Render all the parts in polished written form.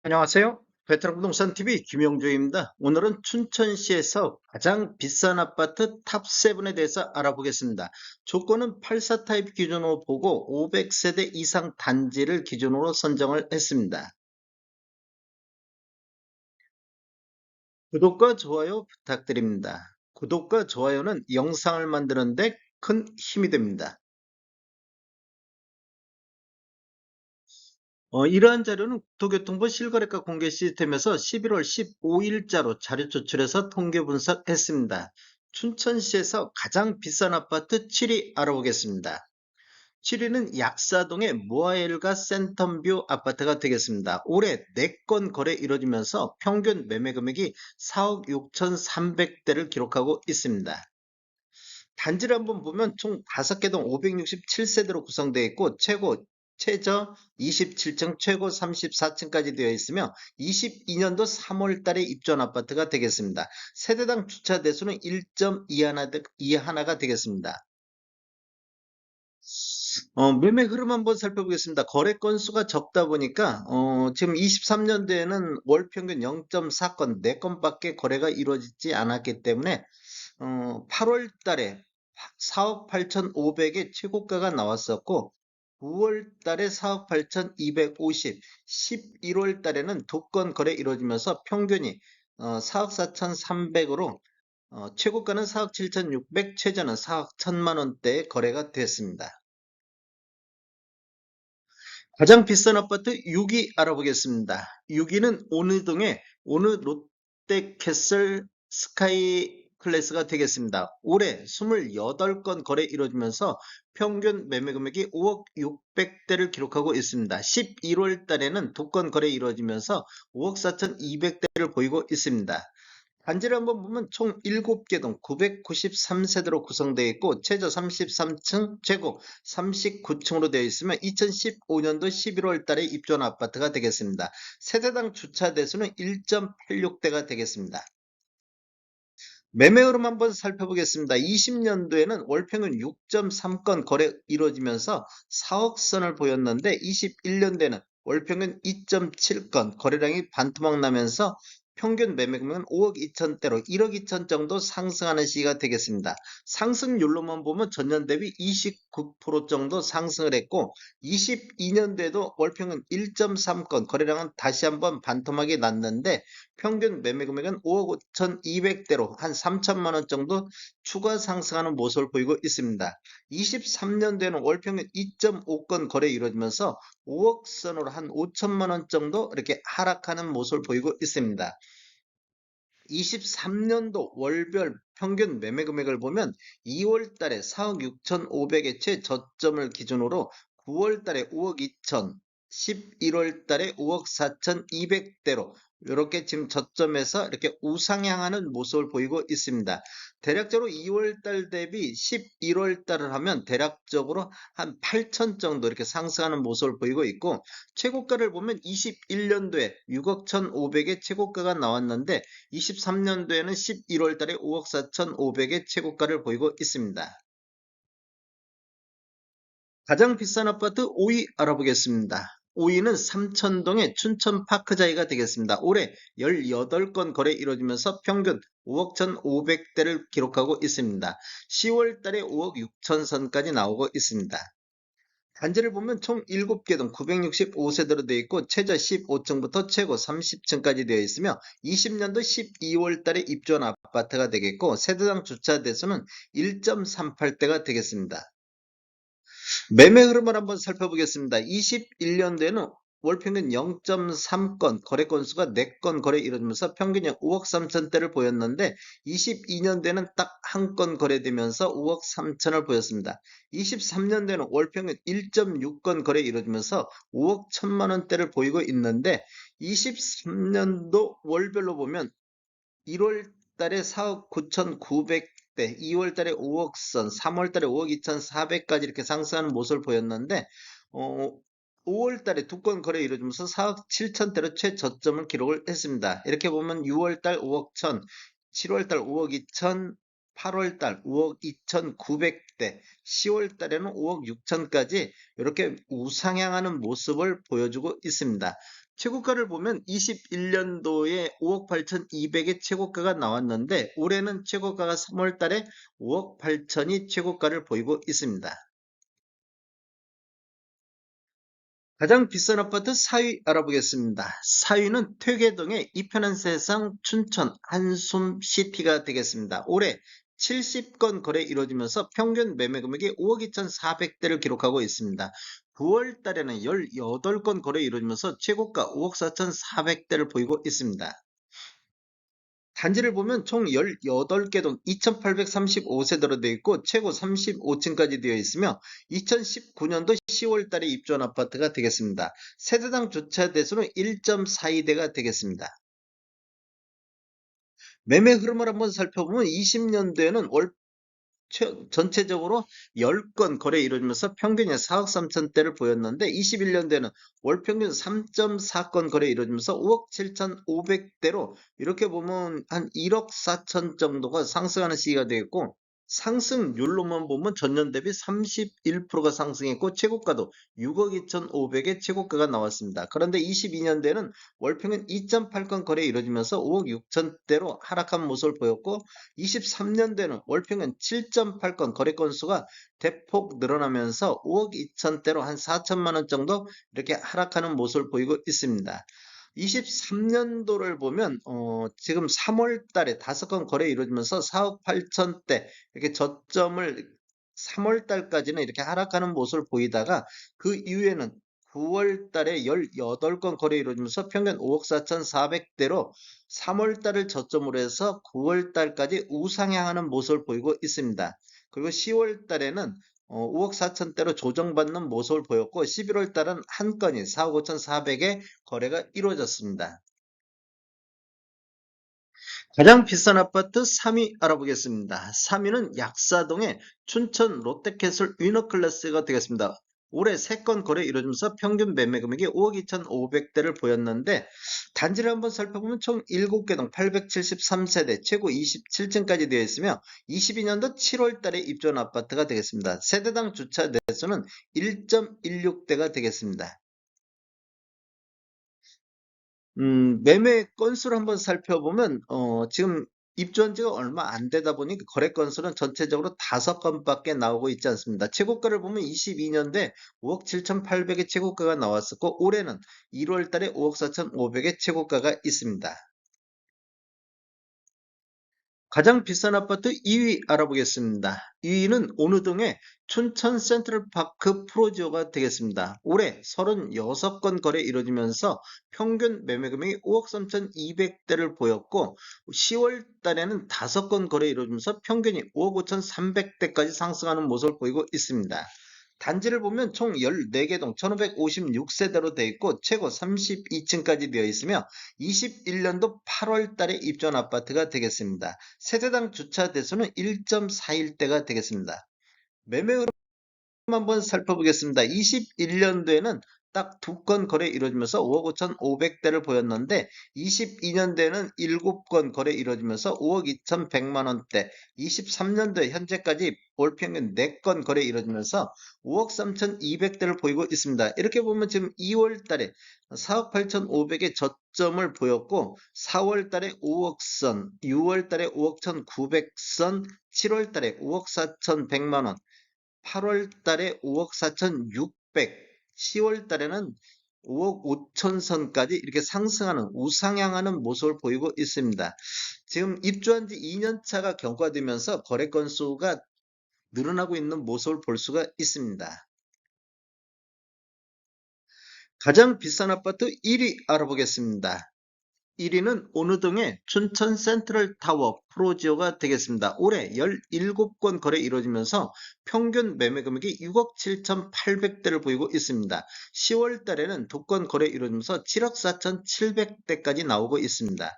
안녕하세요. 베테랑 부동산 TV 김영조입니다. 오늘은 춘천시에서 가장 비싼 아파트 탑7에 대해서 알아보겠습니다. 조건은 84 타입 기준으로 보고 500세대 이상 단지를 기준으로 선정을 했습니다. 구독과 좋아요 부탁드립니다. 구독과 좋아요는 영상을 만드는데 큰 힘이 됩니다. 이러한 자료는 국토교통부 실거래가 공개 시스템에서 11월 15일자로 자료 조출해서 통계 분석했습니다. 춘천시에서 가장 비싼 아파트 7위 알아보겠습니다. 7위는 약사동의 모아엘가 센텀뷰 아파트가 되겠습니다. 올해 4건 거래 이뤄지면서 평균 매매 금액이 4억 6,300대를 기록하고 있습니다. 단지를 한번 보면 총 5개 동 567세대로 구성되어 있고 최저 27층, 최고 34층까지 되어 있으며 22년도 3월 달에 입주한 아파트가 되겠습니다. 세대당 주차 대수는 1.21가 되겠습니다. 매매 흐름 한번 살펴보겠습니다. 거래 건수가 적다 보니까 지금 23년도에는 월 평균 0.4건, 4건밖에 거래가 이루어지지 않았기 때문에 8월 달에 4억 8,500의 최고가가 나왔었고 9월 달에 4억 8,250, 11월 달에는 2건 거래 이루어지면서 평균이 4억 4,300으로 최고가는 4억 7,600, 최저는 4억 1,000만 원대의 거래가 됐습니다. 가장 비싼 아파트 6위 알아보겠습니다. 6위는 온의동의 오느 롯데캐슬 스카이 클래스가 되겠습니다. 올해 28건 거래 이루어지면서 평균 매매 금액이 5억 600대를 기록하고 있습니다. 11월 달에는 2건 거래 이루어지면서 5억 4,200대를 보이고 있습니다. 단지를 한번 보면 총 7개 동 993세대로 구성되어 있고 최저 33층, 최고 39층으로 되어 있으며 2015년도 11월 달에 입주한 아파트가 되겠습니다. 세대당 주차 대수는 1.86대가 되겠습니다. 매매 흐름 한번 살펴보겠습니다. 20년도에는 월평균 6.3건 거래 이루어지면서 4억 선을 보였는데 21년도에는 월평균 2.7건 거래량이 반토막 나면서 평균 매매 금액은 5억 2천대로 1억 2천 정도 상승하는 시기가 되겠습니다. 상승률로만 보면 전년 대비 29% 정도 상승을 했고 22년도에도 월평균 1.3건 거래량은 다시 한번 반토막이 났는데 평균 매매 금액은 5억 5,200대로 한 3천만 원 정도 추가 상승하는 모습을 보이고 있습니다. 23년도에는 월평균 2.5건 거래 이루어지면서 5억 선으로 한 5천만 원 정도 이렇게 하락하는 모습을 보이고 있습니다. 23년도 월별 평균 매매 금액을 보면 2월 달에 4억 6,500의 최저점을 기준으로 9월 달에 5억 2천, 11월 달에 5억 4,200대로 이렇게 지금 저점에서 이렇게 우상향하는 모습을 보이고 있습니다. 대략적으로 2월 달 대비 11월 달을 하면 대략적으로 한 8천 정도 이렇게 상승하는 모습을 보이고 있고 최고가를 보면 21년도에 6억 1,500의 최고가가 나왔는데 23년도에는 11월 달에 5억 4,500의 최고가를 보이고 있습니다. 가장 비싼 아파트 5위 알아보겠습니다. 5위는 삼천동의 춘천파크자이가 되겠습니다. 올해 18건 거래 이루어지면서 평균 5억 1,500대를 기록하고 있습니다. 10월 달에 5억 6천 선까지 나오고 있습니다. 단지를 보면 총 7개 동 965세대로 되어 있고 최저 15층부터 최고 30층까지 되어 있으며 20년도 12월 달에 입주한 아파트가 되겠고 세대당 주차 대수는 1.38대가 되겠습니다. 매매 흐름을 한번 살펴보겠습니다. 21년도에는 월평균 0.3건, 거래 건수가 4건 거래 이루어지면서 평균 5억 3천대를 보였는데 22년도에는 딱 한 건 거래되면서 5억 3천을 보였습니다. 23년도에는 월평균 1.6건 거래 이루어지면서 5억 1천만 원대를 보이고 있는데 23년도 월별로 보면 1월 달에 4억 9,900대, 2월 달에 5억 선, 3월 달에 5억 2,400까지 이렇게 상승하는 모습을 보였는데, 5월 달에 2건 거래 이루어지면서 4억 7천대로 최저점을 기록을 했습니다. 이렇게 보면 6월 달 5억 1천, 7월 달 5억 2천, 8월 달 5억 2,900대, 10월 달에는 5억 6천까지 이렇게 우상향하는 모습을 보여주고 있습니다. 최고가를 보면 21년도에 5억 8,200의 최고가가 나왔는데 올해는 최고가가 3월 달에 5억 8천이 최고가를 보이고 있습니다. 가장 비싼 아파트 4위 알아보겠습니다. 4위는 퇴계동의 이편한 세상 춘천 한숨시티가 되겠습니다. 올해 70건 거래 이루어지면서 평균 매매 금액이 5억 2,400대를 기록하고 있습니다. 9월 달에는 18건 거래 이루어지면서 최고가 5억 4,400대를 보이고 있습니다. 단지를 보면 총 18개 동 2,835세대로 되어 있고 최고 35층까지 되어 있으며 2019년도 10월 달에 입주한 아파트가 되겠습니다. 세대당 주차 대수는 1.42대가 되겠습니다. 매매 흐름을 한번 살펴보면 20년도에는 전체적으로 10건 거래 이루어지면서 평균이 4억 3천대를 보였는데 21년도에는 월 평균 3.4건 거래 이루어지면서 5억 7,500대로 이렇게 보면 한 1억 4천 정도가 상승하는 시기가 되겠고 상승률로만 보면 전년 대비 31%가 상승했고 최고가도 6억 2,500의 최고가가 나왔습니다. 그런데 22년도에는 월평균 2.8건 거래 이루어지면서 5억 6천대로 하락한 모습을 보였고 23년도에는 월평균 7.8건 거래 건수가 대폭 늘어나면서 5억 2천대로 한 4천만 원 정도 이렇게 하락하는 모습을 보이고 있습니다. 23년도를 보면 지금 3월 달에 5건 거래 이루어지면서 4억 8천대 이렇게 저점을 3월 달까지는 이렇게 하락하는 모습을 보이다가 그 이후에는 9월 달에 18건 거래 이루어지면서 평균 5억 4,400대로 3월 달을 저점으로 해서 9월 달까지 우상향하는 모습을 보이고 있습니다. 그리고 10월 달에는 5억 4천대로 조정받는 모습을 보였고 11월 달은 한 건이 4억 5,400의 거래가 이루어졌습니다. 가장 비싼 아파트 3위 알아보겠습니다. 3위는 약사동의 춘천 롯데캐슬 위너클래스가 되겠습니다. 올해 3건 거래 이루어지면서 평균 매매 금액이 5억 2,500대를 보였는데 단지를 한번 살펴보면 총 7개 동 873세대 최고 27층까지 되어 있으며 22년도 7월 달에 입주한 아파트가 되겠습니다. 세대당 주차 대수는 1.16대가 되겠습니다. 매매 건수를 한번 살펴보면 지금 입주한 지가 얼마 안 되다 보니 거래 건수는 전체적으로 5건밖에 나오고 있지 않습니다. 최고가를 보면 22년대 5억 7,800의 최고가가 나왔었고 올해는 1월 달에 5억 4,500의 최고가가 있습니다. 가장 비싼 아파트 2위 알아보겠습니다. 2위는 온우동의 춘천 센트럴파크 프로지오가 되겠습니다. 올해 36건 거래 이루어지면서 평균 매매 금액이 5억 3,200대를 보였고 10월 달에는 5건 거래 이루어지면서 평균이 5억 5,300대까지 상승하는 모습을 보이고 있습니다. 단지를 보면 총 14개 동 1,556세대로 되어 있고 최고 32층까지 되어 있으며 21년도 8월 달에 입주한 아파트가 되겠습니다. 세대당 주차 대수는 1.41대가 되겠습니다. 매매 흐름 한번 살펴보겠습니다. 21년도에는 딱 2건 거래 이루어지면서 5억 5,500대를 보였는데 22년도에는 7건 거래 이루어지면서 5억 2,100만 원대, 23년도에 현재까지 월 평균 4건 거래 이루어지면서 5억 3,200대를 보이고 있습니다. 이렇게 보면 지금 2월 달에 4억 8,500의 저점을 보였고 4월 달에 5억 선, 6월 달에 5억 1,900선, 7월 달에 5억 4,100만 원, 8월 달에 5억 4,600, 10월 달에는 5억 5천 선까지 이렇게 상승하는 우상향하는 모습을 보이고 있습니다. 지금 입주한 지 2년 차가 경과되면서 거래 건수가 늘어나고 있는 모습을 볼 수가 있습니다. 가장 비싼 아파트 1위 알아보겠습니다. 1위는 온우동의 춘천 센트럴 타워 프로지오가 되겠습니다. 올해 17건 거래 이루어지면서 평균 매매 금액이 6억 7,800대를 보이고 있습니다. 10월 달에는 2건 거래 이루어지면서 7억 4,700대까지 나오고 있습니다.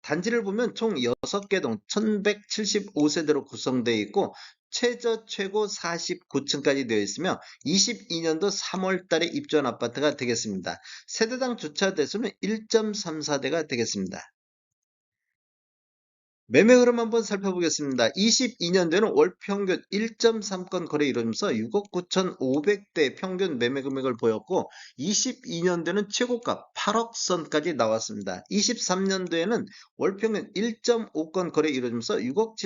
단지를 보면 총 6개 동 1175세대로 구성되어 있고 최저 최고 49층까지 되어 있으며 22년도 3월 달에 입주한 아파트가 되겠습니다. 세대당 주차 대수는 1.34대가 되겠습니다. 매매 흐름 한번 살펴보겠습니다. 22년도에는 월 평균 1.3건 거래 이루면서 6억 9,500대 평균 매매 금액을 보였고 22년도에는 최고가 8억 선까지 나왔습니다. 23년도에는 월 평균 1.5건 거래 이루면서 6억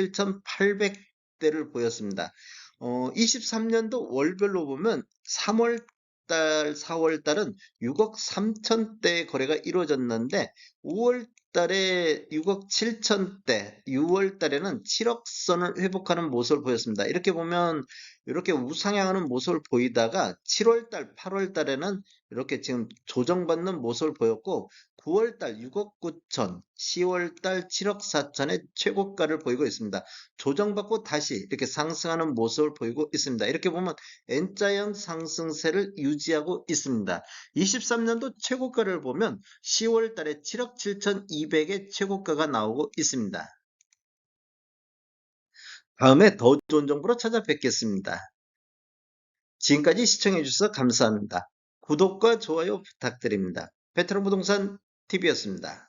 7,800대를 보였습니다. 23년도 월별로 보면 3월 달, 4월 달은 6억 3천대 거래가 이루어졌는데 5월 달에 6억 7천대, 6월 달에는 7억 선을 회복하는 모습을 보였습니다. 이렇게 보면 이렇게 우상향하는 모습을 보이다가 7월 달, 8월 달에는 이렇게 지금 조정받는 모습을 보였고 9월 달 6억 9천, 10월 달 7억 4천의 최고가를 보이고 있습니다. 조정받고 다시 이렇게 상승하는 모습을 보이고 있습니다. 이렇게 보면 N자형 상승세를 유지하고 있습니다. 23년도 최고가를 보면 10월 달에 7억 7,200의 최고가가 나오고 있습니다. 다음에 더 좋은 정보로 찾아뵙겠습니다. 지금까지 시청해 주셔서 감사합니다. 구독과 좋아요 부탁드립니다. 베테랑 부동산 TV였습니다.